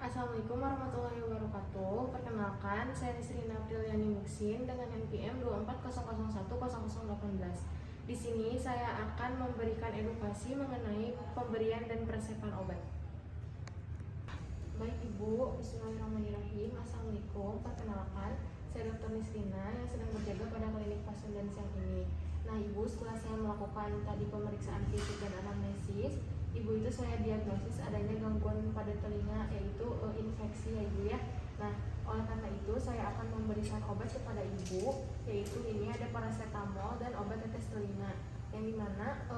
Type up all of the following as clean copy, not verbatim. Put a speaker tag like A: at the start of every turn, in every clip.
A: Assalamualaikum warahmatullahi wabarakatuh. Perkenalkan, saya Nisrina Apriliani Muksin dengan NPM 240010018. Di sini saya akan memberikan edukasi mengenai pemberian dan peresepan obat. Baik Ibu, bismillahirrahmanirrahim. Assalamualaikum. Perkenalkan, saya Dr. Nisrina yang sedang berjaga pada klinik pasien dan siang ini. Nah Ibu, setelah saya melakukan tadi pemeriksaan fisik dan anamnesis, Ibu itu saya diagnosis adanya gangguan pada telinga, yaitu infeksi ya Ibu ya. Nah, oleh karena itu saya akan memberikan obat kepada Ibu, yaitu ini ada paracetamol dan obat tetes telinga. Yang dimana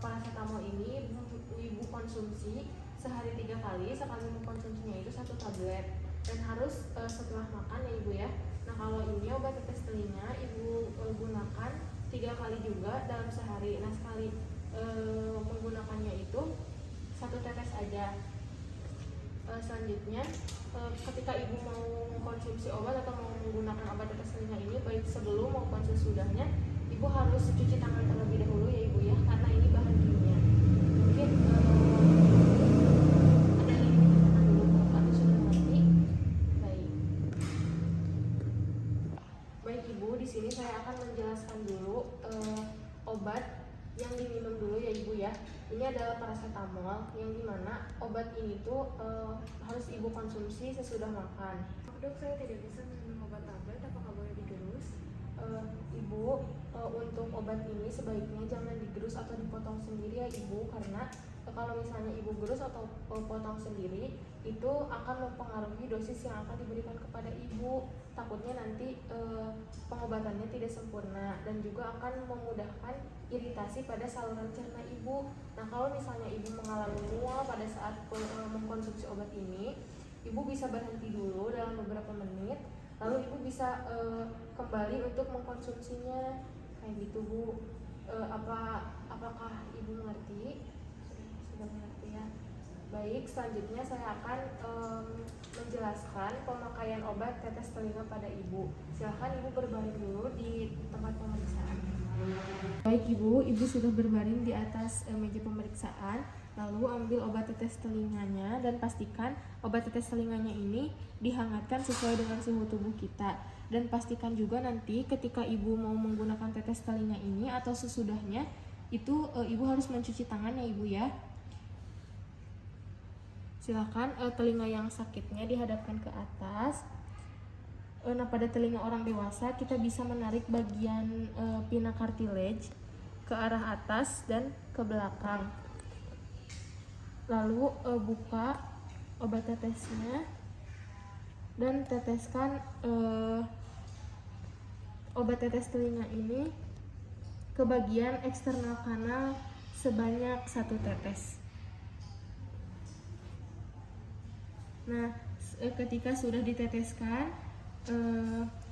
A: paracetamol ini Ibu konsumsi sehari 3 kali, sekali mengkonsumsinya itu 1 tablet dan harus setelah makan ya Ibu ya. Nah kalau ini obat tetes telinga Ibu gunakan 3 kali juga dalam sehari. Nah sekali menggunakannya itu 1 tetes aja. Selanjutnya ketika Ibu mau mengkonsumsi obat atau mau menggunakan obat tetes telinga ini, baik sebelum maupun sesudahnya, Ibu harus cuci tangan terlebih dahulu ya Ibu ya, karena ini bahan kimia. Mungkin ada yang ingin ditanyakan dulu atau sudah mengerti? Baik Ibu, di sini saya akan menjelaskan dulu obat yang diminum dulu ya Ibu ya. Ini adalah paracetamol yang dimana obat ini tuh harus Ibu konsumsi sesudah makan. Dok, saya tidak bisa minum obat tablet, apakah boleh digerus? Ibu, untuk obat ini sebaiknya jangan digerus atau dipotong sendiri ya Ibu, karena kalau misalnya Ibu gerus atau potong sendiri itu akan mempengaruhi dosis yang akan diberikan kepada Ibu. Takutnya nanti pengobatannya tidak sempurna dan juga akan memudahkan iritasi pada saluran cerna Ibu. Nah kalau misalnya Ibu mengalami mual pada saat mengkonsumsi obat ini, Ibu bisa berhenti dulu dalam beberapa menit, lalu Ibu bisa kembali untuk mengkonsumsinya kayak gitu Bu. Apakah Ibu mengerti? Sudah mengerti ya. Baik, selanjutnya saya akan menjelaskan pemakaian obat tetes telinga pada Ibu. Silahkan Ibu berbaring dulu di tempat pemeriksaan. Baik Ibu sudah berbaring di atas meja pemeriksaan. Lalu ambil obat tetes telinganya dan pastikan obat tetes telinganya ini dihangatkan sesuai dengan suhu tubuh kita. Dan pastikan juga nanti ketika Ibu mau menggunakan tetes telinga ini atau sesudahnya itu Ibu harus mencuci tangan ya Ibu ya. Silakan telinga yang sakitnya dihadapkan ke atas. Nah pada telinga orang dewasa kita bisa menarik bagian pinna cartilage ke arah atas dan ke belakang. Lalu buka obat tetesnya dan teteskan obat tetes telinga ini ke bagian eksternal kanal sebanyak 1 tetes. Nah, ketika sudah diteteskan,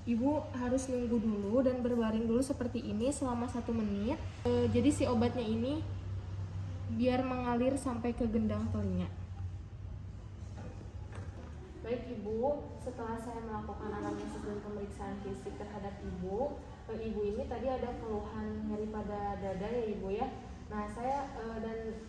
A: Ibu harus nunggu dulu dan berbaring dulu seperti ini selama 1 menit. Jadi si obatnya ini biar mengalir sampai ke gendang telinga. Baik Ibu, setelah saya melakukan anamnesis dan pemeriksaan fisik terhadap Ibu ini tadi ada keluhan nyeri pada dada ya Ibu ya. Nah saya dan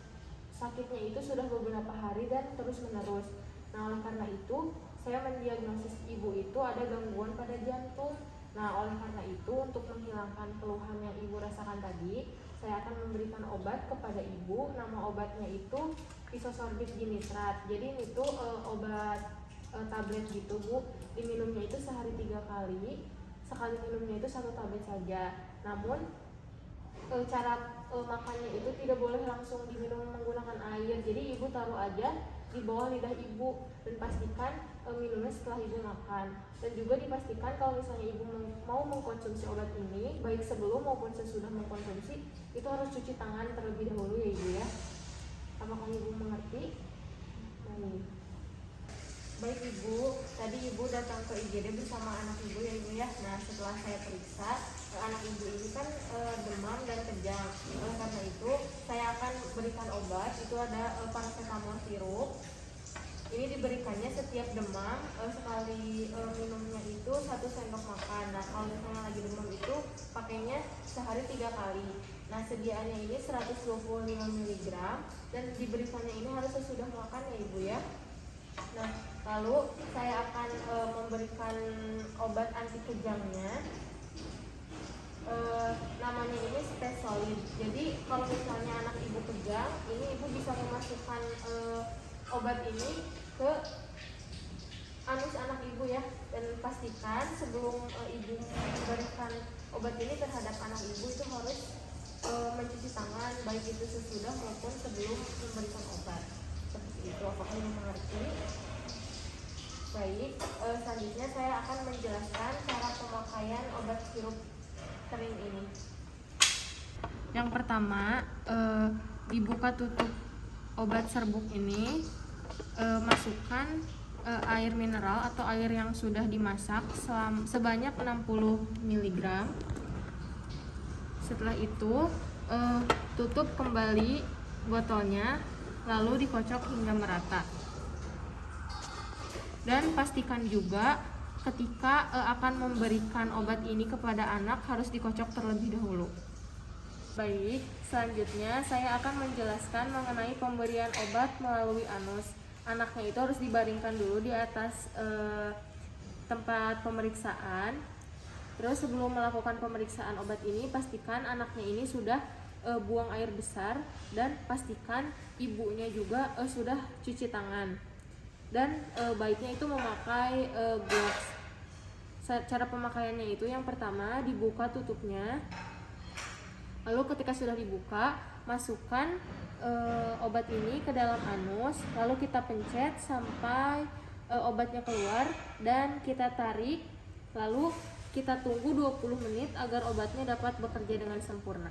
A: sakitnya itu sudah beberapa hari dan terus menerus. Nah oleh karena itu saya mendiagnosis Ibu itu ada gangguan pada jantung. Nah oleh karena itu untuk menghilangkan keluhan yang Ibu rasakan tadi, saya akan memberikan obat kepada Ibu. Nama obatnya itu isosorbit dinitrat. Jadi itu obat tablet gitu Bu. Diminumnya itu sehari 3 kali. Sekali minumnya itu 1 tablet saja. Namun cara makannya itu tidak boleh langsung diminum menggunakan air. Jadi Ibu taruh aja di bawah lidah Ibu dan pastikan minumnya setelah Ibu makan. Dan juga dipastikan kalau misalnya Ibu mau mengkonsumsi obat ini, baik sebelum maupun sesudah mengkonsumsi, itu harus cuci tangan terlebih dahulu ya Ibu ya. Apakah Ibu mengerti? Baik Ibu, tadi Ibu datang ke IGD bersama anak Ibu ya Ibu ya. Nah setelah saya periksa, anak Ibu ini kan demam dan kejang. Oleh karena itu saya akan berikan obat, itu ada paracetamol sirup. Ini diberikannya setiap demam, sekali minumnya itu 1 sendok makan. Nah kalau misalnya lagi demam itu pakainya sehari 3 kali. Nah sediaannya ini 125 mg dan diberikannya ini harus sesudah makan ya Ibu ya. Nah, lalu saya akan memberikan obat anti kejangnya. Namanya ini Stesolid. Jadi kalau misalnya anak ibu kejang, ini ibu bisa memasukkan obat ini ke anus anak ibu ya, dan pastikan sebelum ibu memberikan obat ini terhadap anak ibu itu harus mencuci tangan, baik itu sesudah maupun sebelum memberikan obat. Seperti itu, apakah ibu mengerti? Baik, selanjutnya saya akan menjelaskan cara pemakaian obat sirup kering ini. Yang pertama, dibuka tutup obat serbuk ini, masukkan air mineral atau air yang sudah dimasak sebanyak 60 mg. Setelah itu tutup kembali botolnya, lalu dikocok hingga merata. Dan pastikan juga ketika akan memberikan obat ini kepada anak harus dikocok terlebih dahulu. Baik, selanjutnya saya akan menjelaskan mengenai pemberian obat melalui anus. Anaknya itu harus dibaringkan dulu di atas tempat pemeriksaan. Terus sebelum melakukan pemeriksaan obat ini, pastikan anaknya ini sudah buang air besar, dan pastikan ibunya juga sudah cuci tangan. Dan baiknya itu memakai gloves. Cara pemakaiannya itu yang pertama, dibuka tutupnya. Lalu ketika sudah dibuka, masukkan obat ini ke dalam anus, lalu kita pencet sampai obatnya keluar dan kita tarik, lalu kita tunggu 20 menit agar obatnya dapat bekerja dengan sempurna.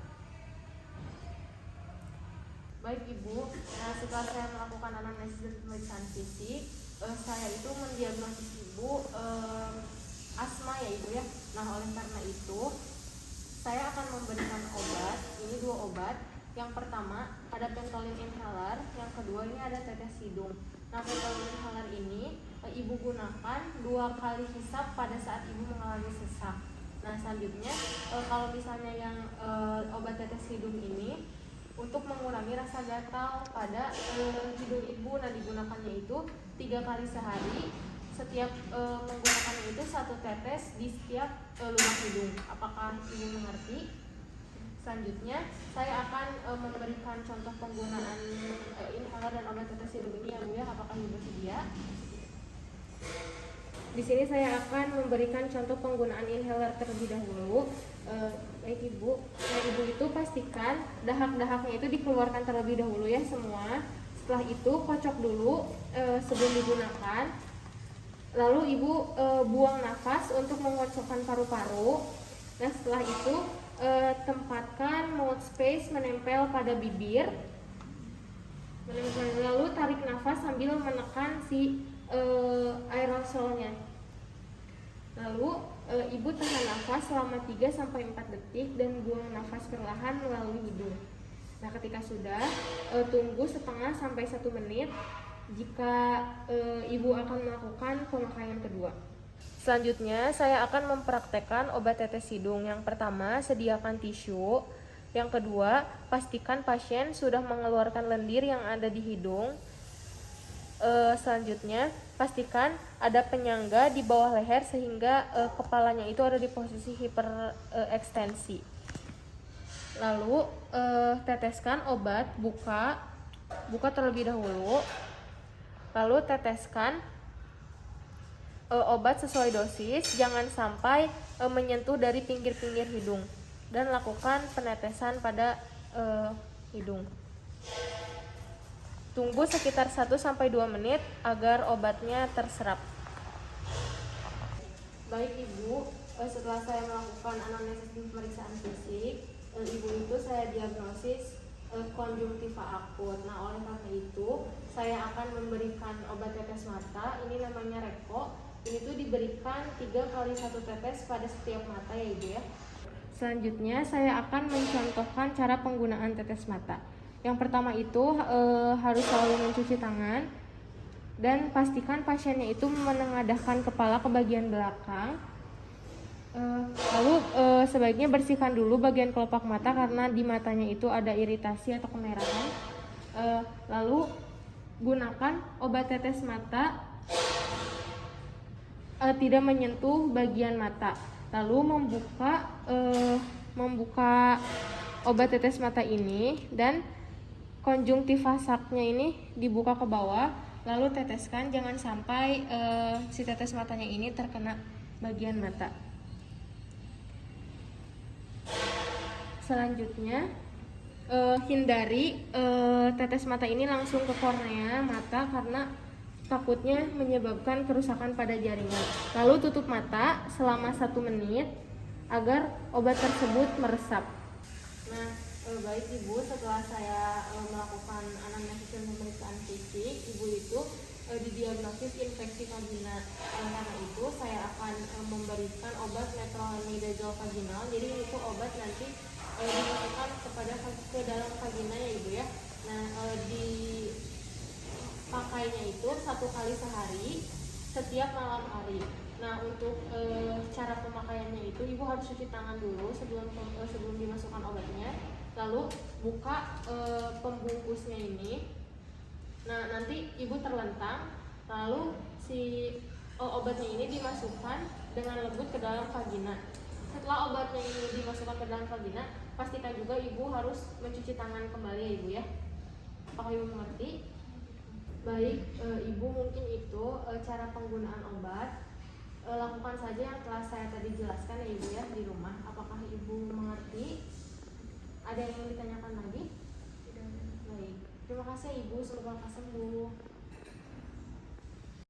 A: Baik Ibu, nah setelah saya melakukan anamnesis dan pemeriksaan fisik, saya itu mendiagnosis Ibu asma ya Ibu ya. Nah oleh karena itu saya akan memberikan obat, ini 2 obat. Yang pertama ada Pentolin inhaler, yang kedua ini ada tetes hidung. Nah Pentolin inhaler ini Ibu gunakan 2 kali hisap pada saat Ibu mengalami sesak. Nah selanjutnya kalau misalnya yang obat tetes hidung ini untuk mengurangi rasa gatal pada hidung Ibu, nah digunakannya itu 3 kali sehari. Setiap menggunakannya itu 1 tetes di setiap lubang hidung. Apakah Ibu mengerti? Selanjutnya saya akan memberikan contoh penggunaan inhaler dan obat tetes hidung ini ya Bu ya. Apakah Ibu bersedia? Di sini saya akan memberikan contoh penggunaan inhaler terlebih dahulu. Baik Ibu, nah Ibu itu pastikan dahak-dahaknya itu dikeluarkan terlebih dahulu ya semua. Setelah itu kocok dulu sebelum digunakan. Lalu Ibu buang nafas untuk mengocokkan paru-paru. Nah setelah itu tempatkan mouth space menempel pada bibir. Lalu tarik nafas sambil menekan si aerosolnya. Lalu Ibu tahan nafas selama 3-4 detik dan buang nafas perlahan melalui hidung. Nah ketika sudah, tunggu setengah sampai 1 menit jika Ibu akan melakukan pemakaian kedua. Selanjutnya saya akan mempraktekkan obat tetes hidung. Yang pertama, sediakan tisu. Yang kedua, pastikan pasien sudah mengeluarkan lendir yang ada di hidung. Selanjutnya, pastikan ada penyangga di bawah leher sehingga kepalanya itu ada di posisi hiperekstensi. Lalu teteskan obat, buka terlebih dahulu. Lalu teteskan obat sesuai dosis, jangan sampai menyentuh dari pinggir-pinggir hidung, dan lakukan penetesan pada hidung. Tunggu sekitar 1-2 menit agar obatnya terserap. Baik Ibu, setelah saya melakukan anamnesis dan pemeriksaan fisik, Ibu itu saya diagnosis konjungtiva akut. Nah oleh karena itu saya akan memberikan obat tetes mata, ini namanya Reko. Ini tuh diberikan 3 kali 1 tetes pada setiap mata ya Ibu ya. Selanjutnya saya akan mencontohkan cara penggunaan tetes mata. Yang pertama itu harus selalu mencuci tangan, dan pastikan pasiennya itu menengadahkan kepala ke bagian belakang. Lalu sebaiknya bersihkan dulu bagian kelopak mata karena di matanya itu ada iritasi atau kemerahan. Lalu gunakan obat tetes mata tidak menyentuh bagian mata. Lalu membuka obat tetes mata ini dan konjungtiva saknya ini dibuka ke bawah, lalu teteskan, jangan sampai si tetes matanya ini terkena bagian mata. Selanjutnya hindari tetes mata ini langsung ke kornea mata karena takutnya menyebabkan kerusakan pada jaringan. Lalu tutup mata selama 1 menit agar obat tersebut meresap. Nah, baik Ibu, setelah saya melakukan anamnesis dan pemeriksaan fisik, Ibu itu didiagnosis infeksi vagina. Karena itu saya akan memberikan obat metronidazole vaginal. Jadi itu obat nanti dimasukkan ke dalam vagina ya Ibu ya. Nah, dipakainya itu 1 kali sehari setiap malam hari. Nah, untuk cara pemakaiannya itu Ibu harus cuci tangan dulu sebelum dimasukkan obatnya. Lalu buka pembungkusnya ini. Nah, nanti Ibu terlentang, lalu si obatnya ini dimasukkan dengan lembut ke dalam vagina. Setelah obatnya ini dimasukkan ke dalam vagina, pastikan juga Ibu harus mencuci tangan kembali ya Ibu ya. Apakah Ibu mengerti? Baik, Ibu mungkin itu cara penggunaan obat. Lakukan saja yang telah saya tadi jelaskan ya Ibu ya di rumah. Apakah Ibu mengerti? Ada yang ditanyakan lagi? Tidak. Baik, terima kasih Ibu, semoga sembuh.